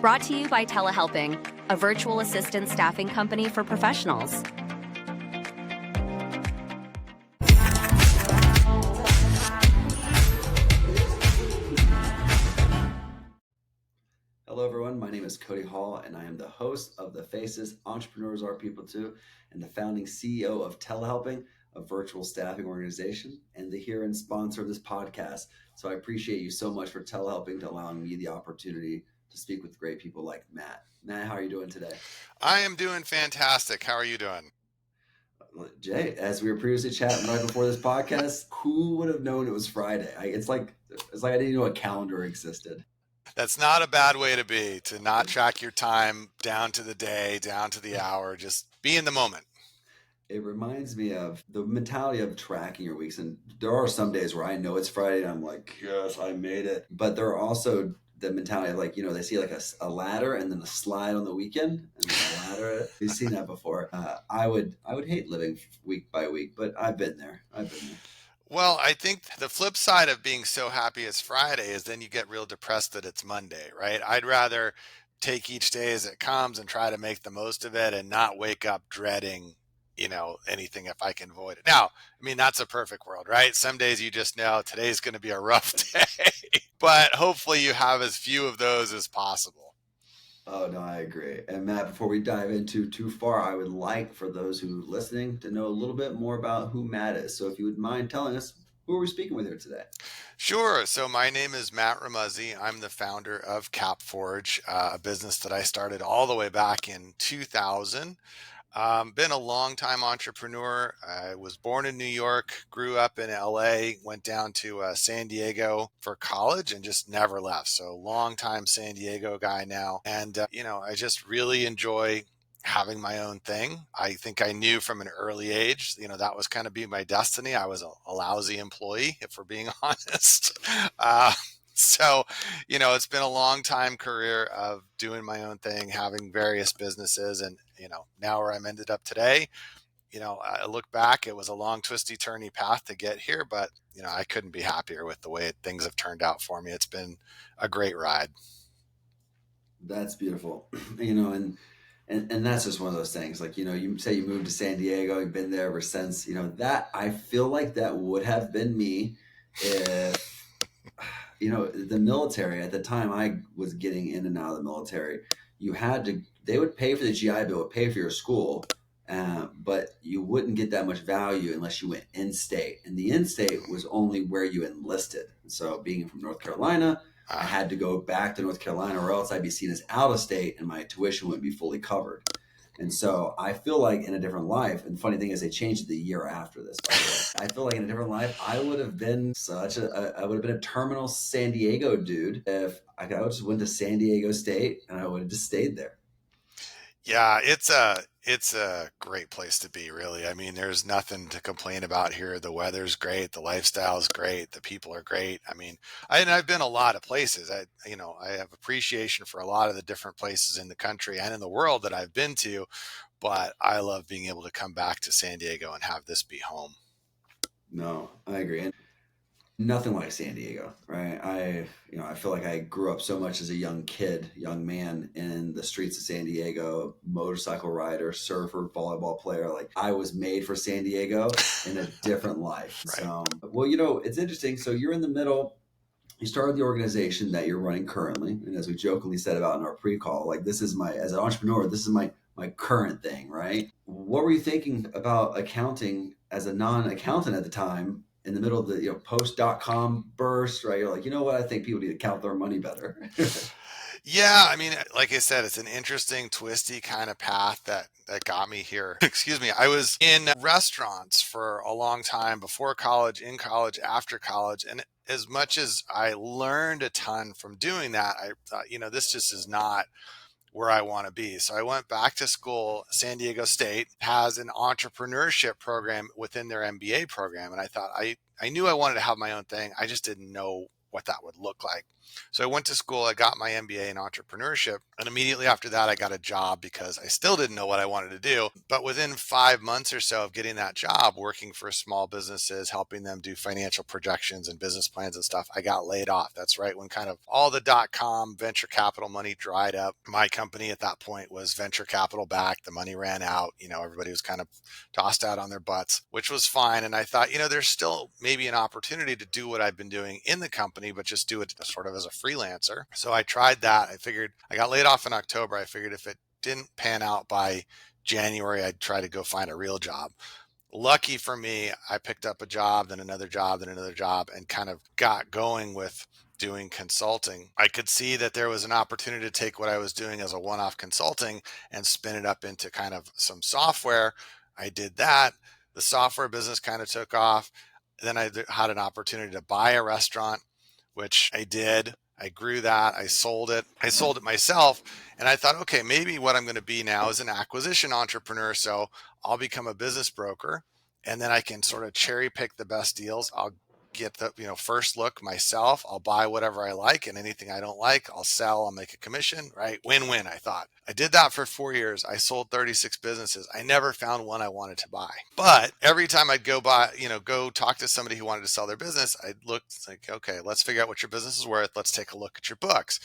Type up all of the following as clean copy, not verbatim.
Brought to you by Telehelping, a virtual assistant staffing company for professionals. Hello, everyone. My name is Cody Hall, and I am the host of The Faces, Entrepreneurs Are People Too, and the founding CEO of Telehelping, a virtual staffing organization, and the here and sponsor of this podcast. So I appreciate you so much for Telehelping to allowing me the opportunity to speak with great people like Matt. Matt, how are you doing today? I am doing fantastic. How are you doing? Jay, as we were previously chatting right before this podcast, who would have known it was Friday? It's like I didn't know a calendar existed. That's not a bad way to be, to not track your time down to the day, down to the hour, just be in the moment. It reminds me of the mentality of tracking your weeks. And there are some days where I know it's Friday and I'm like, yes, I made it. But there are also the mentality of like, they see like a ladder and then a slide on the weekend and then a ladder. You've seen that before. I would hate living week by week, but I've been there. Well, I think the flip side of being so happy it's Friday is then you get real depressed that it's Monday, right? I'd rather take each day as it comes and try to make the most of it and not wake up dreading, anything if I can avoid it. Now, that's a perfect world, right? Some days you just know today's going to be a rough day, but hopefully you have as few of those as possible. Oh, no, I agree. And Matt, before we dive into too far, I would like for those who are listening to know a little bit more about who Matt is. So if you would mind telling us, who are we speaking with here today? Sure. So my name is Matt Remuzzi. I'm the founder of CapForge, a business that I started all the way back in 2000. Been a long time entrepreneur. I was born in New York, grew up in LA, went down to San Diego for college and just never left. So long time San Diego guy now. And, I just really enjoy having my own thing. I think I knew from an early age, that was kind of be my destiny. I was a lousy employee, if we're being honest. So, it's been a long time career of doing my own thing, having various businesses, and, now where I'm ended up today, I look back, it was a long, twisty, turny path to get here, but, I couldn't be happier with the way things have turned out for me. It's been a great ride. That's beautiful. And that's just one of those things. Like, you say you moved to San Diego, you've been there ever since, that I feel like that would have been me if, the military at the time I was getting in and out of the military, they would pay for the GI Bill, would pay for your school, but you wouldn't get that much value unless you went in-state. And the in-state was only where you enlisted. So being from North Carolina, I had to go back to North Carolina or else I'd be seen as out of state and my tuition wouldn't be fully covered. And so I feel like in a different life, and the funny thing is they changed it the year after this, by the way. I feel like in a different life, I would have been a terminal San Diego dude if I just went to San Diego State and I would have just stayed there. Yeah, it's a great place to be, really. There's nothing to complain about here. The weather's great, the lifestyle's great, the people are great. I've been a lot of places. I have appreciation for a lot of the different places in the country and in the world that I've been to, but I love being able to come back to San Diego and have this be home. No, I agree. And nothing like San Diego, right? I feel like I grew up so much as a young man in the streets of San Diego, motorcycle rider, surfer, volleyball player. Like I was made for San Diego in a different life. Right. So, well, it's interesting. So you're in the middle. You started the organization that you're running currently. And as we jokingly said about in our pre-call, like as an entrepreneur, this is my current thing, right? What were you thinking about accounting as a non-accountant at the time? In the middle of the post.com burst, right? You're like, you know what? I think people need to count their money better. Yeah, like I said, it's an interesting, twisty kind of path that got me here. Excuse me. I was in restaurants for a long time before college, in college, after college. And as much as I learned a ton from doing that, I thought, this just is not where I want to be. So I went back to school. San Diego State has an entrepreneurship program within their MBA program. And I thought I knew I wanted to have my own thing. I just didn't know what that would look like. So I went to school, I got my MBA in entrepreneurship, and immediately after that, I got a job because I still didn't know what I wanted to do. But within 5 months or so of getting that job, working for small businesses, helping them do financial projections and business plans and stuff, I got laid off. That's right when kind of all the .com venture capital money dried up. My company at that point was venture capital backed. The money ran out. Everybody was kind of tossed out on their butts, which was fine. And I thought, there's still maybe an opportunity to do what I've been doing in the company, but just do it sort of as a freelancer. So I tried that. I figured I got laid off in October. I figured if it didn't pan out by January, I'd try to go find a real job. Lucky for me, I picked up a job, then another job, then another job, and kind of got going with doing consulting. I could see that there was an opportunity to take what I was doing as a one-off consulting and spin it up into kind of some software. I did that. The software business kind of took off. Then I had an opportunity to buy a restaurant, which I did. I grew that. I sold it. I sold it myself. And I thought, okay, maybe what I'm going to be now is an acquisition entrepreneur. So I'll become a business broker, and then I can sort of cherry pick the best deals. I'll get the first look myself. I'll buy whatever I like, and anything I don't like, I'll sell. I'll make a commission, right? Win-win, I thought. I did that for 4 years. I sold 36 businesses. I never found one I wanted to buy. But every time I'd go talk to somebody who wanted to sell their business, I'd look like, okay, let's figure out what your business is worth. Let's take a look at your books.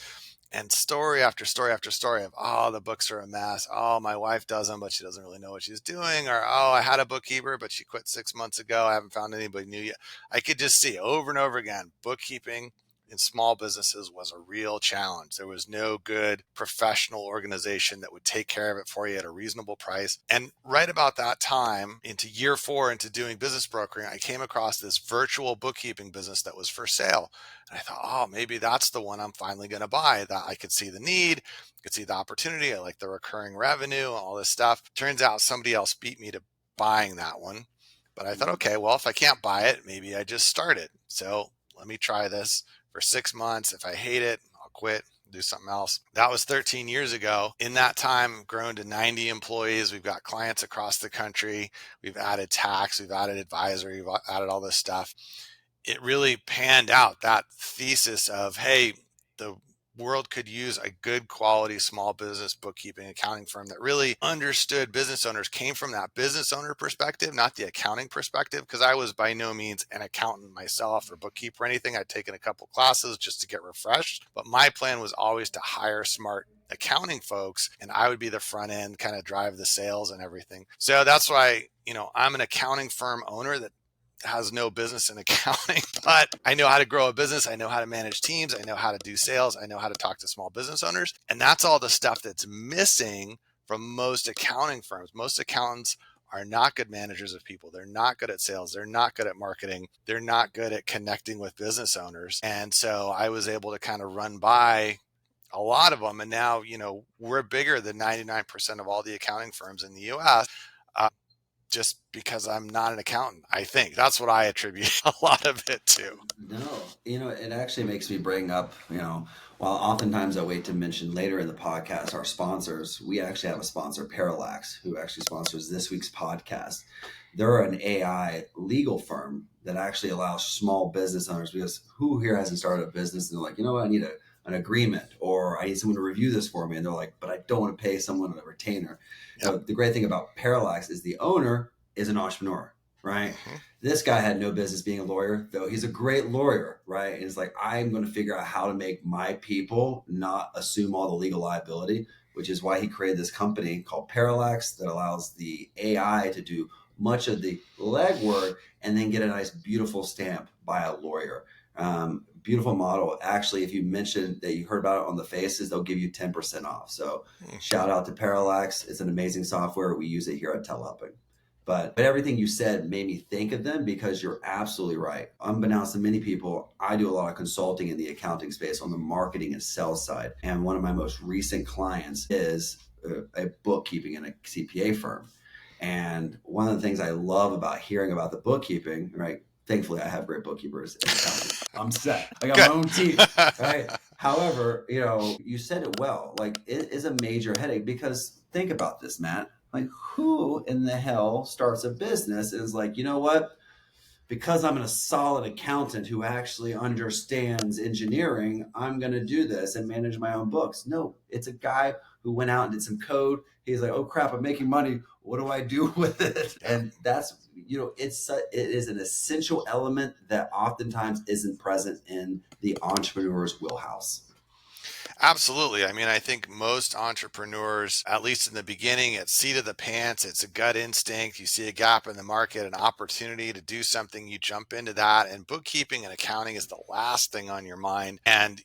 And story after story after story of, oh, the books are a mess. Oh, my wife does them, but she doesn't really know what she's doing. Or, oh, I had a bookkeeper, but she quit 6 months ago. I haven't found anybody new yet. I could just see over and over again, bookkeeping in small businesses was a real challenge. There was no good professional organization that would take care of it for you at a reasonable price. And right about that time, into year 4 into doing business brokering, I came across this virtual bookkeeping business that was for sale. And I thought, oh, maybe that's the one I'm finally going to buy. That I could see the need, could see the opportunity. I like the recurring revenue, all this stuff. Turns out somebody else beat me to buying that one. But I thought, okay, well, if I can't buy it, maybe I just start it. So let me try this for 6 months. If I hate it, I'll quit, do something else. That was 13 years ago. In that time, grown to 90 employees. We've got clients across the country. We've added tax, we've added advisory, we've added all this stuff. It really panned out, that thesis of, hey, the world could use a good quality small business bookkeeping accounting firm that really understood business owners, came from that business owner perspective, not the accounting perspective, because I was by no means an accountant myself or bookkeeper or anything. I'd taken a couple classes just to get refreshed, but my plan was always to hire smart accounting folks, and I would be the front end, kind of drive the sales and everything. So that's why, I'm an accounting firm owner that has no business in accounting, but I know how to grow a business. I know how to manage teams. I know how to do sales. I know how to talk to small business owners. And that's all the stuff that's missing from most accounting firms. Most accountants are not good managers of people. They're not good at sales. They're not good at marketing. They're not good at connecting with business owners. And so I was able to kind of run by a lot of them. And now, we're bigger than 99% of all the accounting firms in the US. Just because I'm not an accountant, I think that's what I attribute a lot of it to. No, it actually makes me bring up, while oftentimes I wait to mention later in the podcast our sponsors, we actually have a sponsor, Parallax, who actually sponsors this week's podcast. They're an AI legal firm that actually allows small business owners, because who here hasn't started a business and they're like, I need an agreement, or I need someone to review this for me. And they're like, but I don't want to pay someone a retainer. Yep. The great thing about Parallax is the owner is an entrepreneur, right? Mm-hmm. This guy had no business being a lawyer, though he's a great lawyer, right? And it's like, I'm going to figure out how to make my people not assume all the legal liability, which is why he created this company called Parallax that allows the AI to do much of the legwork and then get a nice, beautiful stamp by a lawyer. Beautiful model. Actually, if you mention that you heard about it on the faces, they'll give you 10% off. So shout out to Parallax. It's an amazing software. We use it here at Telehelping. But everything you said made me think of them, because you're absolutely right. Unbeknownst to many people, I do a lot of consulting in the accounting space on the marketing and sales side. And one of my most recent clients is a bookkeeping and a CPA firm. And one of the things I love about hearing about the bookkeeping, right? Thankfully, I have great bookkeepers and accountants. I'm set. I got my own team, right? However, you said it well. Like, it is a major headache, because think about this, Matt. Like, who in the hell starts a business and is like, you know what? because I'm a solid accountant who actually understands engineering, I'm going to do this and manage my own books. No, it's a guy who went out and did some code. He's like, oh crap, I'm making money. What do I do with it? Yeah. And that's, it is an essential element that oftentimes isn't present in the entrepreneur's wheelhouse. Absolutely. I mean, I think most entrepreneurs, at least in the beginning, it's seat of the pants. It's a gut instinct. You see a gap in the market, an opportunity to do something, you jump into that. And bookkeeping and accounting is the last thing on your mind. And,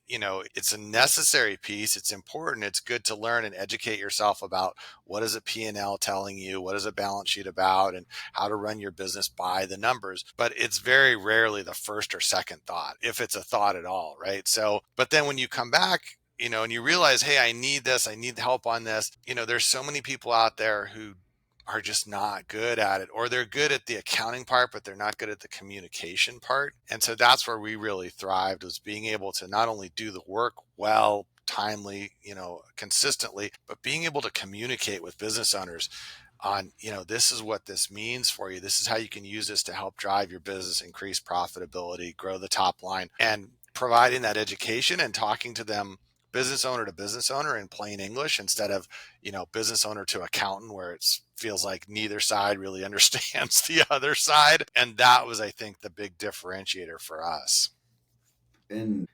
it's a necessary piece. It's important. It's good to learn and educate yourself about what is a P&L telling you, what is a balance sheet about, and how to run your business by the numbers. But it's very rarely the first or second thought, if it's a thought at all, right? So, but then when you come back, and you realize, hey, I need this, I need help on this. There's so many people out there who are just not good at it, or they're good at the accounting part, but they're not good at the communication part. And so that's where we really thrived, was being able to not only do the work well, timely, consistently, but being able to communicate with business owners on, this is what this means for you. This is how you can use this to help drive your business, increase profitability, grow the top line, and providing that education and talking to them business owner to business owner in plain English, instead of, business owner to accountant, where it feels like neither side really understands the other side. And that was, I think, the big differentiator for us. And,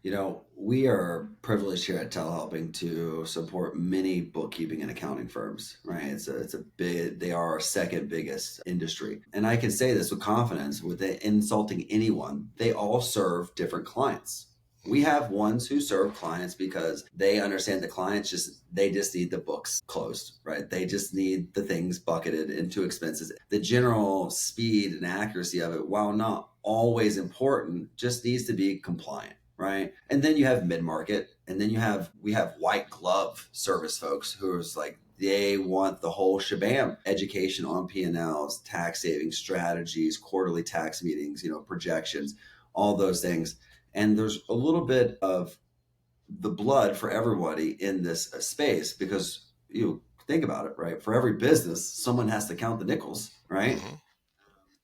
we are privileged here at Telehelping to support many bookkeeping and accounting firms, right? It's a big, they are our second biggest industry. And I can say this with confidence, without insulting anyone, they all serve different clients. We have ones who serve clients because they understand the clients just need the books closed, right? They just need the things bucketed into expenses. The general speed and accuracy of it, while not always important, just needs to be compliant, right? And then you have mid-market, and then we have white glove service folks who's like, they want the whole shabam: education on P&Ls, tax saving strategies, quarterly tax meetings, projections, all those things. And there's a little bit of the blood for everybody in this space, because think about it, right? For every business, someone has to count the nickels, right? Mm-hmm.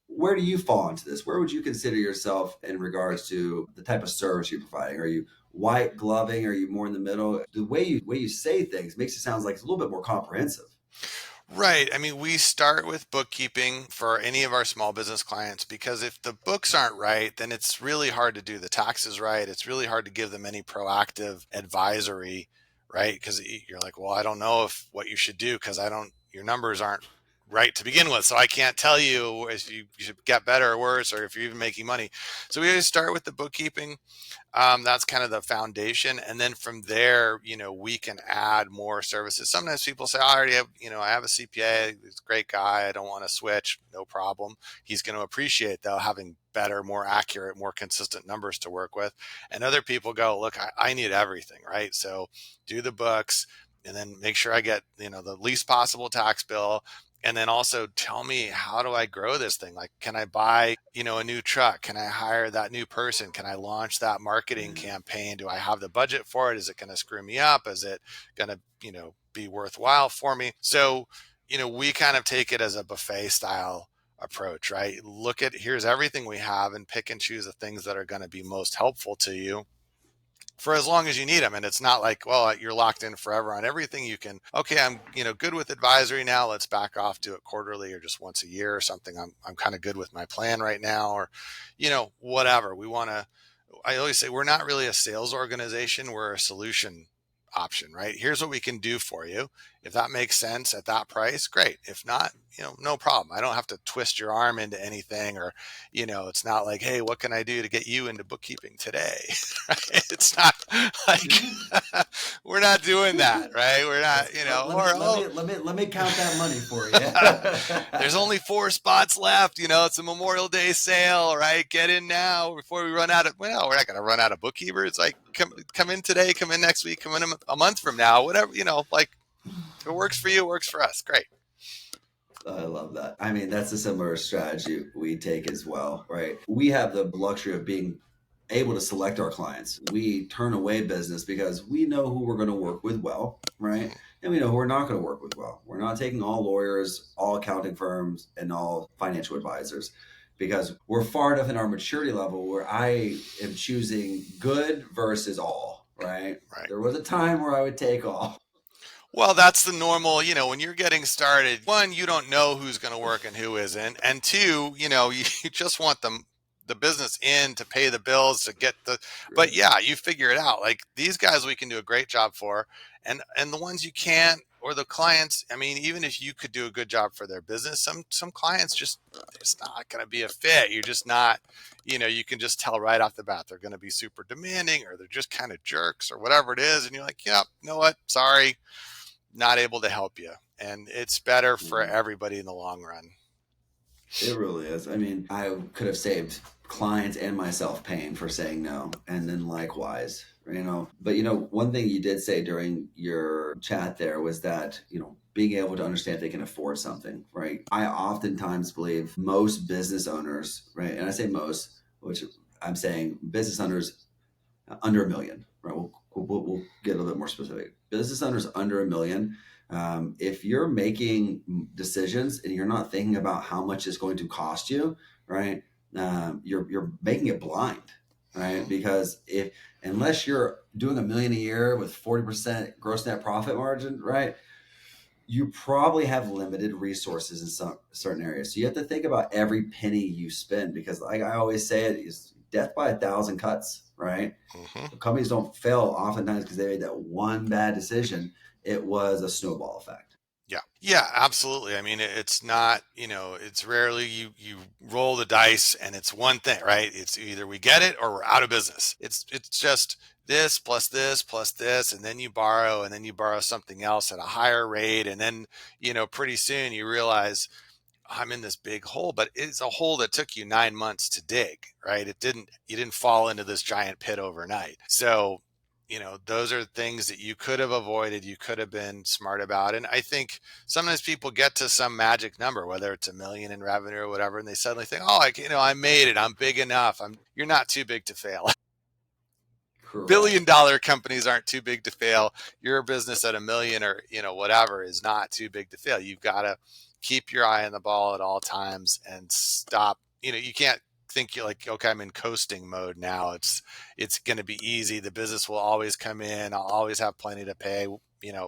Where do you fall into this? Where would you consider yourself in regards to the type of service you're providing? Are you white gloving? Are you more in the middle? The way you say things makes it sound like it's a little bit more comprehensive. Right. I mean, we start with bookkeeping for any of our small business clients, because if the books aren't right, then it's really hard to do the taxes right. It's really hard to give them any proactive advisory, right? Because you're like, well, I don't know what you should do, because your numbers aren't right to begin with. So I can't tell you if you should get better or worse, or if you're even making money. So we always start with the bookkeeping. That's kind of the foundation. And then from there, we can add more services. Sometimes people say, I already have, I have a CPA, he's a great guy, I don't want to switch. No problem. He's going to appreciate, though, having better, more accurate, more consistent numbers to work with. And other people go, look, I need everything, right? So do the books, and then make sure I get, the least possible tax bill. And then also tell me, how do I grow this thing? Like, can I buy, a new truck? Can I hire that new person? Can I launch that marketing campaign? Do I have the budget for it? Is it going to screw me up? Is it going to, be worthwhile for me? So, we kind of take it as a buffet style approach, right? Here's everything we have, and pick and choose the things that are going to be most helpful to you for as long as you need them. And it's not like, well, you're locked in forever on everything. You can, okay, I'm, good with advisory now. Let's back off, do it quarterly or just once a year or something. I'm kind of good with my plan right now, or, whatever I always say, we're not really a sales organization. We're a solution option, right? Here's what we can do for you. If that makes sense at that price, great. If not, no problem. I don't have to twist your arm into anything, or, it's not like, hey, what can I do to get you into bookkeeping today? It's not like, we're not doing that, right? We're not, let me count that money for you. There's only 4 spots left. It's a Memorial Day sale, right? Get in now before we run out of, well, we're not going to run out of bookkeepers. It's like, come in today, come in next week, come in a month from now, whatever, like, if it works for you, it works for us. Great. I love that. I mean, that's a similar strategy we take as well, right? We have the luxury of being able to select our clients. We turn away business because we know who we're going to work with well, right? And we know who we're not going to work with well. We're not taking all lawyers, all accounting firms, and all financial advisors, because we're far enough in our maturity level where I am choosing good versus all, right? Right. There was a time where I would take all. Well, that's the normal, when you're getting started. One, you don't know who's going to work and who isn't. And two, you just want the business in to pay the bills to get but Right. yeah, you figure it out. Like these guys we can do a great job for. And the ones you can't, or the clients, I mean, even if you could do a good job for their business, some clients just it's not going to be a fit. You're just not, you can just tell right off the bat they're going to be super demanding, or they're just kind of jerks, or whatever it is. And you're like, yeah, you know what? Sorry, not able to help you. And it's better for Mhm. everybody in the long run. It really is. I mean, I could have saved clients and myself pain for saying no, and then likewise, But one thing you did say during your chat there was that, being able to understand if they can afford something, right? I oftentimes believe most business owners, right? And I say most, which I'm saying business owners under a million, right? We'll get a little bit more specific. Business owners under a million. If you're making decisions and you're not thinking about how much it's going to cost you, right? You're making it blind, right? Because unless you're doing $1 million a year with 40% gross net profit margin, right? You probably have limited resources in some certain areas. So you have to think about every penny you spend, because like I always say, it is death by 1,000 cuts, right? Hmm. Companies don't fail oftentimes because they made that one bad decision. It was a snowball effect. Yeah. Yeah, absolutely. I mean, it's not, it's rarely you roll the dice and it's one thing, right? It's either we get it or we're out of business. It's just this plus this plus this, and then you borrow, and then you borrow something else at a higher rate, and then, pretty soon you realize I'm in this big hole, but it's a hole that took you 9 months to dig, right? You didn't fall into this giant pit overnight. So, those are things that you could have avoided, you could have been smart about. And I think sometimes people get to some magic number, whether it's 1 million in revenue or whatever, and they suddenly think, oh, I made it. I'm big enough. You're not too big to fail. Correct. Billion-dollar companies aren't too big to fail. Your business at 1 million, or whatever, is not too big to fail. You've got to keep your eye on the ball at all times and stop. You can't think you're like, okay, I'm in coasting mode now. It's going to be easy. The business will always come in. I'll always have plenty to pay.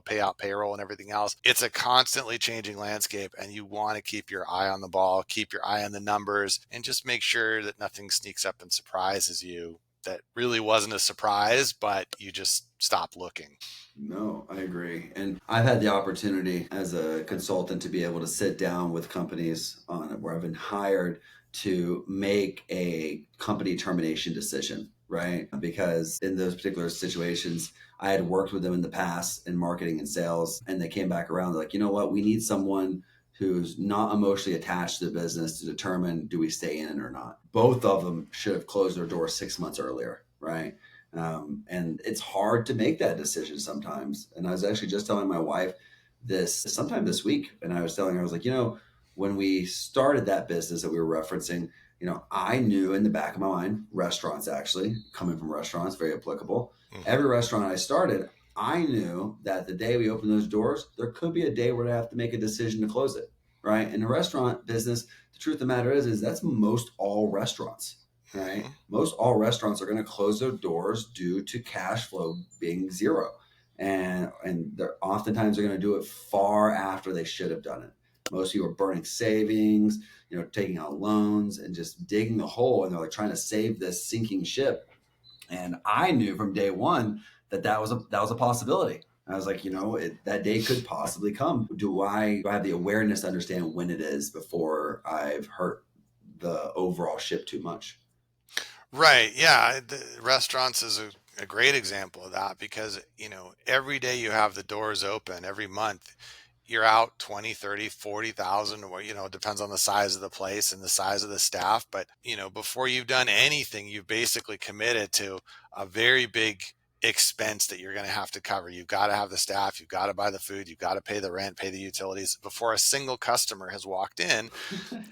Pay out payroll and everything else. It's a constantly changing landscape, and you want to keep your eye on the ball, keep your eye on the numbers, and just make sure that nothing sneaks up and surprises you that really wasn't a surprise, but you just stopped looking. No, I agree. And I've had the opportunity as a consultant to be able to sit down with companies on it where I've been hired to make a company termination decision, right? Because in those particular situations, I had worked with them in the past in marketing and sales, and they came back around like, you know what, we need someone who's not emotionally attached to the business to determine, do we stay in it or not. Both of them should have closed their door 6 months earlier, right? And it's hard to make that decision sometimes. And I was actually just telling my wife this sometime this week, and I was telling her, I was like, when we started that business that we were referencing, I knew in the back of my mind, restaurants, actually coming from restaurants, very applicable. Hmm. Every restaurant I started, I knew that the day we opened those doors, there could be a day where I have to make a decision to close it, right? In the restaurant business, the truth of the matter is that's most all restaurants, right? Hmm. Most all restaurants are going to close their doors due to cash flow being zero. And they're oftentimes they're going to do it far after they should have done it. Most people are burning savings, taking out loans and just digging a hole, and they're like trying to save this sinking ship. And I knew from day one that was a possibility. I was like, that day could possibly come. Do I have the awareness to understand when it is before I've hurt the overall ship too much? Right. Yeah. The restaurants is a great example of that, because, every day you have the doors open every month, you're out 20, 30, 40,000, or, it depends on the size of the place and the size of the staff. But, before you've done anything, you've basically committed to a very big expense that you're going to have to cover. You've got to have the staff, you've got to buy the food, you've got to pay the rent, pay the utilities before a single customer has walked in.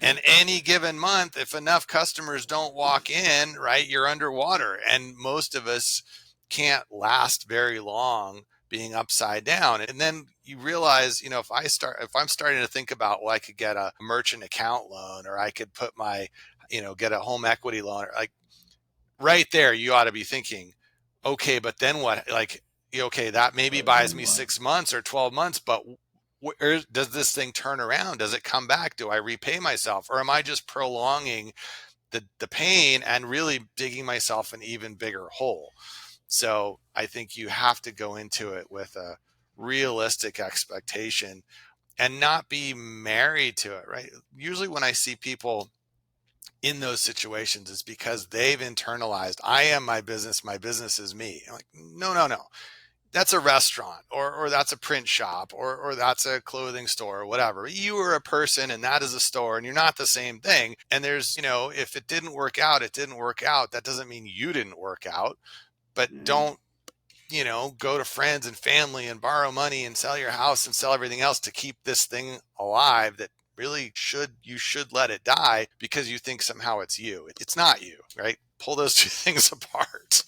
And any given month, if enough customers don't walk in, right, you're underwater. And most of us can't last very long being upside down. And then you realize, if I'm starting to think about, well, I could get a merchant account loan, or I could put my get a home equity loan, like right there, you ought to be thinking, okay, but then what? Like, okay, that maybe But buys then me what? 6 months or 12 months, but where does this thing turn around? Does it come back? Do I repay myself, or am I just prolonging the pain and really digging myself an even bigger hole? So I think you have to go into it with a realistic expectation and not be married to it, right? Usually when I see people in those situations, it's because they've internalized, I am my business is me. I'm like, no, no, no. That's a restaurant, or that's a print shop, or that's a clothing store, or whatever. You are a person and that is a store, and you're not the same thing. And there's, if it didn't work out, it didn't work out. That doesn't mean you didn't work out, but Yeah. don't, go to friends and family and borrow money and sell your house and sell everything else to keep this thing alive that really you should let it die because you think somehow it's you. It's not you, right? Pull those two things apart.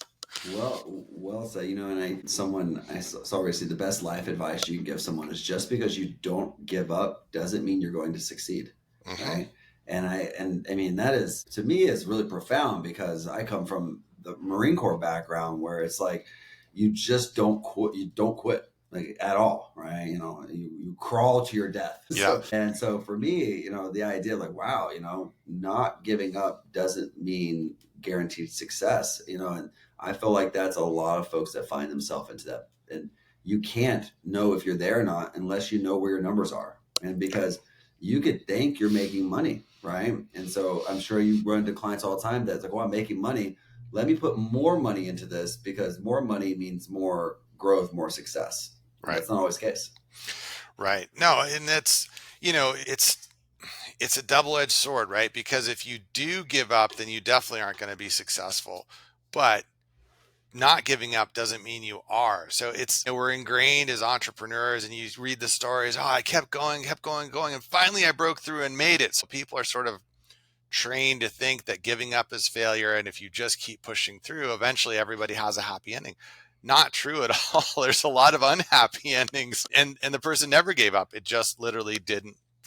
Well said. So obviously the best life advice you can give someone is just because you don't give up doesn't mean you're going to succeed, Hmm. right? And I mean that is, to me, is really profound, because I come from the Marine Corps background where it's like you just don't quit. You don't quit, like, at all, right? You crawl to your death. Yeah. So for me, the idea, like, wow, not giving up doesn't mean guaranteed success, and I feel like that's a lot of folks that find themselves into that. And you can't know if you're there or not unless you know where your numbers are. And because you could think you're making money, right? And so I'm sure you run into clients all the time that's like, well, I'm making money. Let me put more money into this, because more money means more growth, more success. And Right. that's not always the case. Right. No, and that's, it's a double-edged sword, right? Because if you do give up, then you definitely aren't going to be successful. But not giving up doesn't mean you are. So we're ingrained as entrepreneurs, and you read the stories, oh, I kept going, going, and finally I broke through and made it. So people are sort of trained to think that giving up is failure, and if you just keep pushing through, eventually everybody has a happy ending. Not true at all. There's a lot of unhappy endings, and the person never gave up. It just literally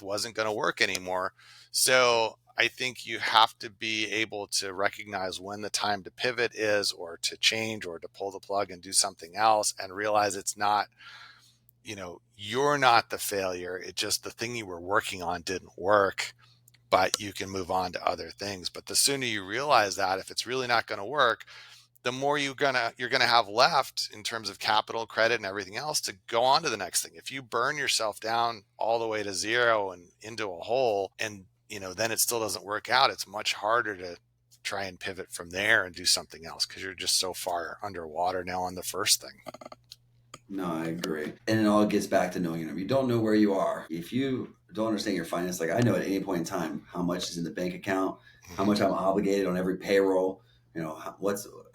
wasn't going to work anymore. So I think you have to be able to recognize when the time to pivot is, or to change, or to pull the plug and do something else, and realize it's not, you're not the failure. It just, the thing you were working on didn't work, but you can move on to other things. But the sooner you realize that, if it's really not going to work, the more you're gonna have left in terms of capital, credit, and everything else to go on to the next thing. If you burn yourself down all the way to zero and into a hole, and then it still doesn't work out, it's much harder to try and pivot from there and do something else, because you're just so far underwater now on the first thing. No, I agree. And it all gets back to knowing, you don't know where you are. If you don't understand your finance, like I know at any point in time how much is in the bank account, how Hmm. much I'm obligated on every payroll,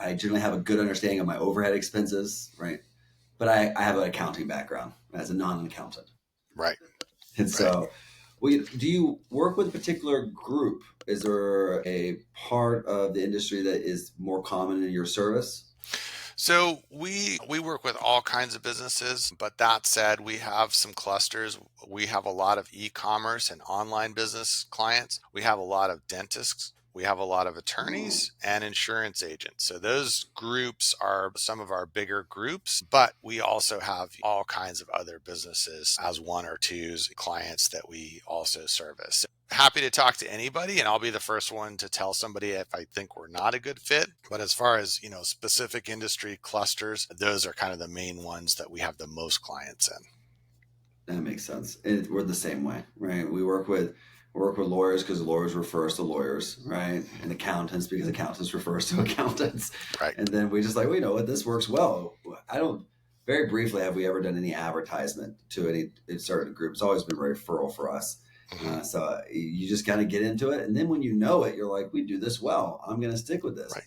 I generally have a good understanding of my overhead expenses, right? But I have an accounting background as a non-accountant. Right. And Right. so, do you work with a particular group? Is there a part of the industry that is more common in your service? So we work with all kinds of businesses, but that said, we have some clusters. We have a lot of e-commerce and online business clients. We have a lot of dentists. We have a lot of Oh, attorneys and insurance agents. So those groups are some of our bigger groups, but we also have all kinds of other businesses as one or two clients that we also service. Happy to talk to anybody, and I'll be the first one to tell somebody if I think we're not a good fit. But as far as, specific industry clusters, those are kind of the main ones that we have the most clients in. that makes sense. We're the same way, right? We work with lawyers because lawyers refers to lawyers, right? And accountants because accountants refers to accountants. Right. And then we just like, well, you know what, this works well. I don't. Very briefly, have we ever done any advertisement to any certain group? It's always been referral for us. Hmm. So you just kind of get into it, and then when you know it, you're like, we do this well. I'm going to stick with this. Right.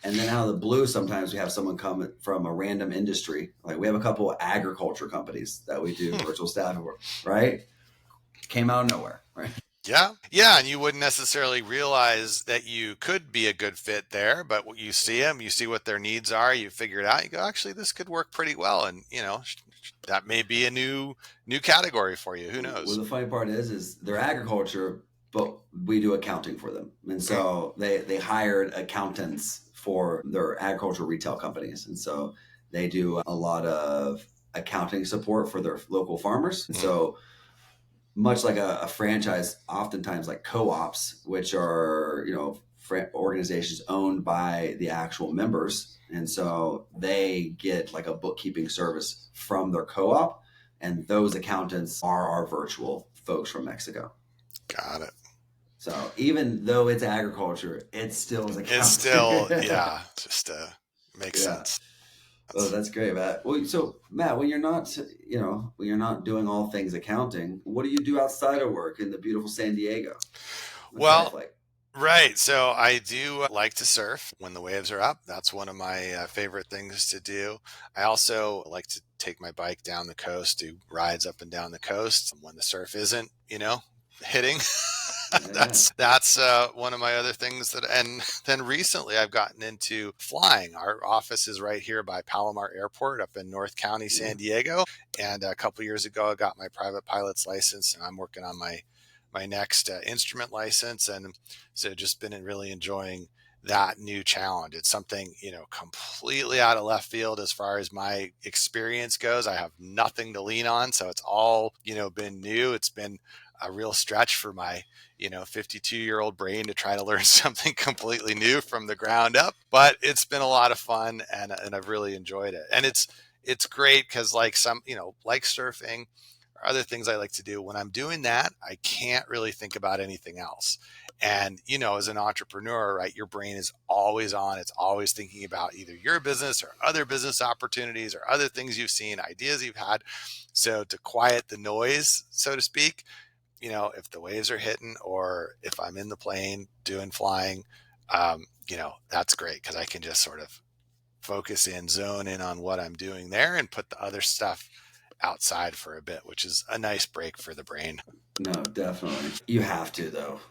And then out of the blue, sometimes we have someone come from a random industry. Like we have a couple of agriculture companies that we do Hmm. virtual staffing for, right? Came out of nowhere, right? Yeah. Yeah. And you wouldn't necessarily realize that you could be a good fit there, but you see them, you see what their needs are, you figure it out, you go, actually, this could work pretty well. And, that may be a new category for you. Who Well, knows? the funny part is their agriculture but we do accounting for them. And so they hired accountants for their agricultural retail companies. And so they do a lot of accounting support for their local farmers. And so much like a franchise, oftentimes like co-ops, which are, organizations owned by the actual members. And so they get like a bookkeeping service from their co-op. And those accountants are our virtual folks from Mexico. Got it. So even though it's agriculture, it still is accounting. It's still, just makes sense. Oh, that's great, Matt. Well, so Matt, when you're not, doing all things accounting, what do you do outside of work in the beautiful San Diego? What's life like? Right. So I do like to surf when the waves are up. That's one of my favorite things to do. I also like to take my bike down the coast, do rides up and down the coast when the surf isn't, hitting. That's one of my other things and then recently I've gotten into flying. Our office is right here by Palomar Airport up in North County, San Diego. And a couple years ago, I got my private pilot's license, and I'm working on my next instrument license. And so just been really enjoying that new challenge. It's something, completely out of left field as far as my experience goes. I have nothing to lean on. So it's all, been new. It's been a real stretch for my 52-year-old brain to try to learn something completely new from the ground up, but it's been a lot of fun, and I've really enjoyed it. And it's great because like like surfing or other things I like to do, when I'm doing that, I can't really think about anything else. And as an entrepreneur, right, your brain is always on. It's always thinking about either your business or other business opportunities or other things you've seen, ideas you've had. So to quiet the noise, so to speak, if the waves are hitting or if I'm in the plane doing flying, that's great because I can just sort of focus in, zone in on what I'm doing there and put the other stuff outside for a bit, which is a nice break for the brain. No, definitely. You have to, though.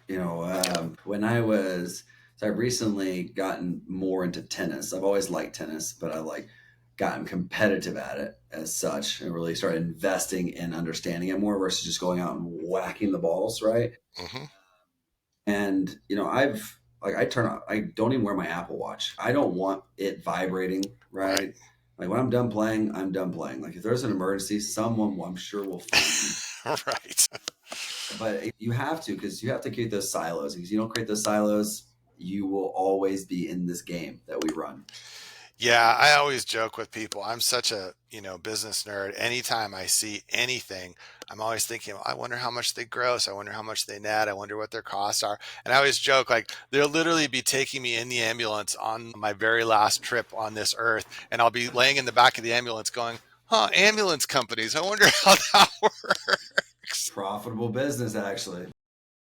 I've recently gotten more into tennis. I've always liked tennis, but I've gotten competitive at it as such and really started investing in understanding it more versus just going out and whacking the balls, right? Mm-hmm. And I don't even wear my Apple Watch. I don't want it vibrating, right? Like when I'm done playing, I'm done playing. Like if there's an emergency, someone I'm sure will find me. Right. But you have to, because you have to create those silos. Because you don't create those silos, you will always be in this game that we run. Yeah, I always joke with people. I'm such a, business nerd. Anytime I see anything, I'm always thinking, I wonder how much they gross. I wonder how much they net. I wonder what their costs are. And I always joke, like, they'll literally be taking me in the ambulance on my very last trip on this earth. And I'll be laying in the back of the ambulance going, ambulance companies. I wonder how that works. Profitable business, actually.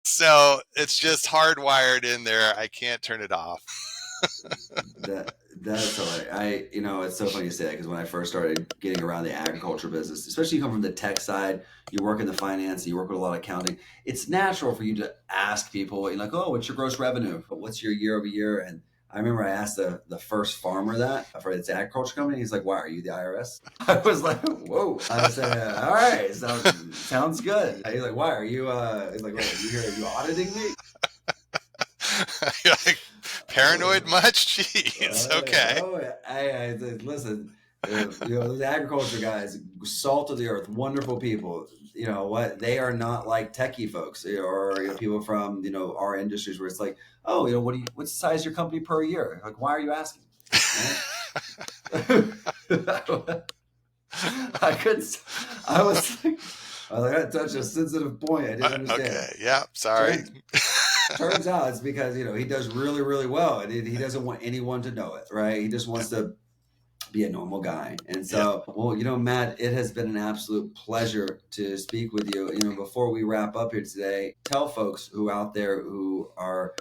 So it's just hardwired in there. I can't turn it off. That's hilarious. It's so funny you say that because when I first started getting around the agriculture business, especially you come from the tech side, you work in the finance, you work with a lot of accounting. It's natural for you to ask people, you're like, oh, what's your gross revenue? But what's your year over year? And I remember I asked the first farmer that for its agriculture company. He's like, why, are you the IRS? I was like, whoa. I said, all right, sounds good. He's like, why are you, he's like, wait, are you auditing me? You're like, paranoid much? Jeez, okay. I listen, those agriculture guys, salt of the earth, wonderful people. You know what? They are not like techie folks or people from our industries where it's like, oh, what's the size of your company per year? Like, why are you asking? I was like, I touched a sensitive point. I didn't understand. Okay, yeah, sorry. Turns out it's because he does really, really well, and he doesn't want anyone to know it, right? He just wants to be a normal guy. And so, well, Matt, it has been an absolute pleasure to speak with you. Before we wrap up here today, tell folks who out there who are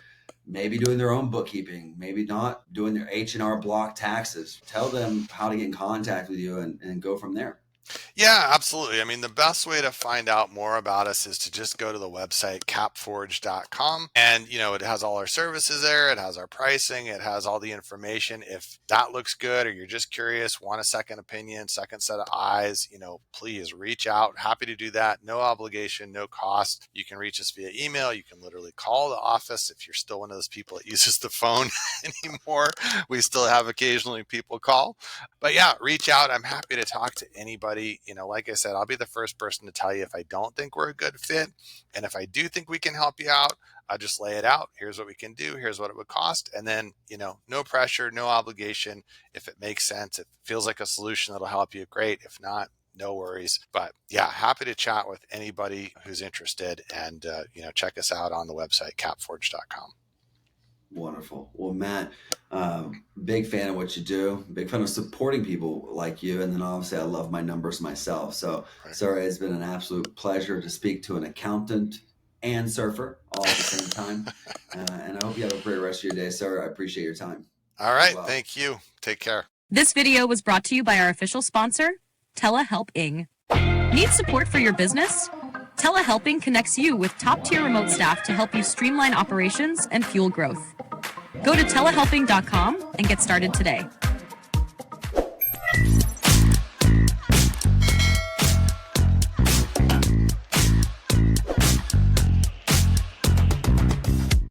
maybe doing their own bookkeeping, maybe not doing their H&R Block taxes. Tell them how to get in contact with you and go from there. Yeah, absolutely. I mean, the best way to find out more about us is to just go to the website capforge.com, and it has all our services there, it has our pricing, it has all the information. If that looks good or you're just curious, want a second opinion, second set of eyes, please reach out. Happy to do that. No obligation, no cost. You can reach us via email. You can literally call the office if you're still one of those people that uses the phone anymore. We still have occasionally people call. But yeah, reach out. I'm happy to talk to anybody. Like I said, I'll be the first person to tell you if I don't think we're a good fit. And if I do think we can help you out, I'll just lay it out. Here's what we can do. Here's what it would cost. And then, no pressure, no obligation. If it makes sense, if it feels like a solution that'll help you, great. If not, no worries. But yeah, happy to chat with anybody who's interested. And, check us out on the website, capforge.com. Wonderful. Well, Matt, big fan of what you do. Big fan of supporting people like you. And then obviously I love my numbers myself. So, Right. Sir, it's been an absolute pleasure to speak to an accountant and surfer all at the same time. And I hope you have a great rest of your day, sir. I appreciate your time. All right. Well. Thank you. Take care. This video was brought to you by our official sponsor, Telehelping. Need support for your business? Telehelping connects you with top-tier remote staff to help you streamline operations and fuel growth. Go to telehelping.com and get started today.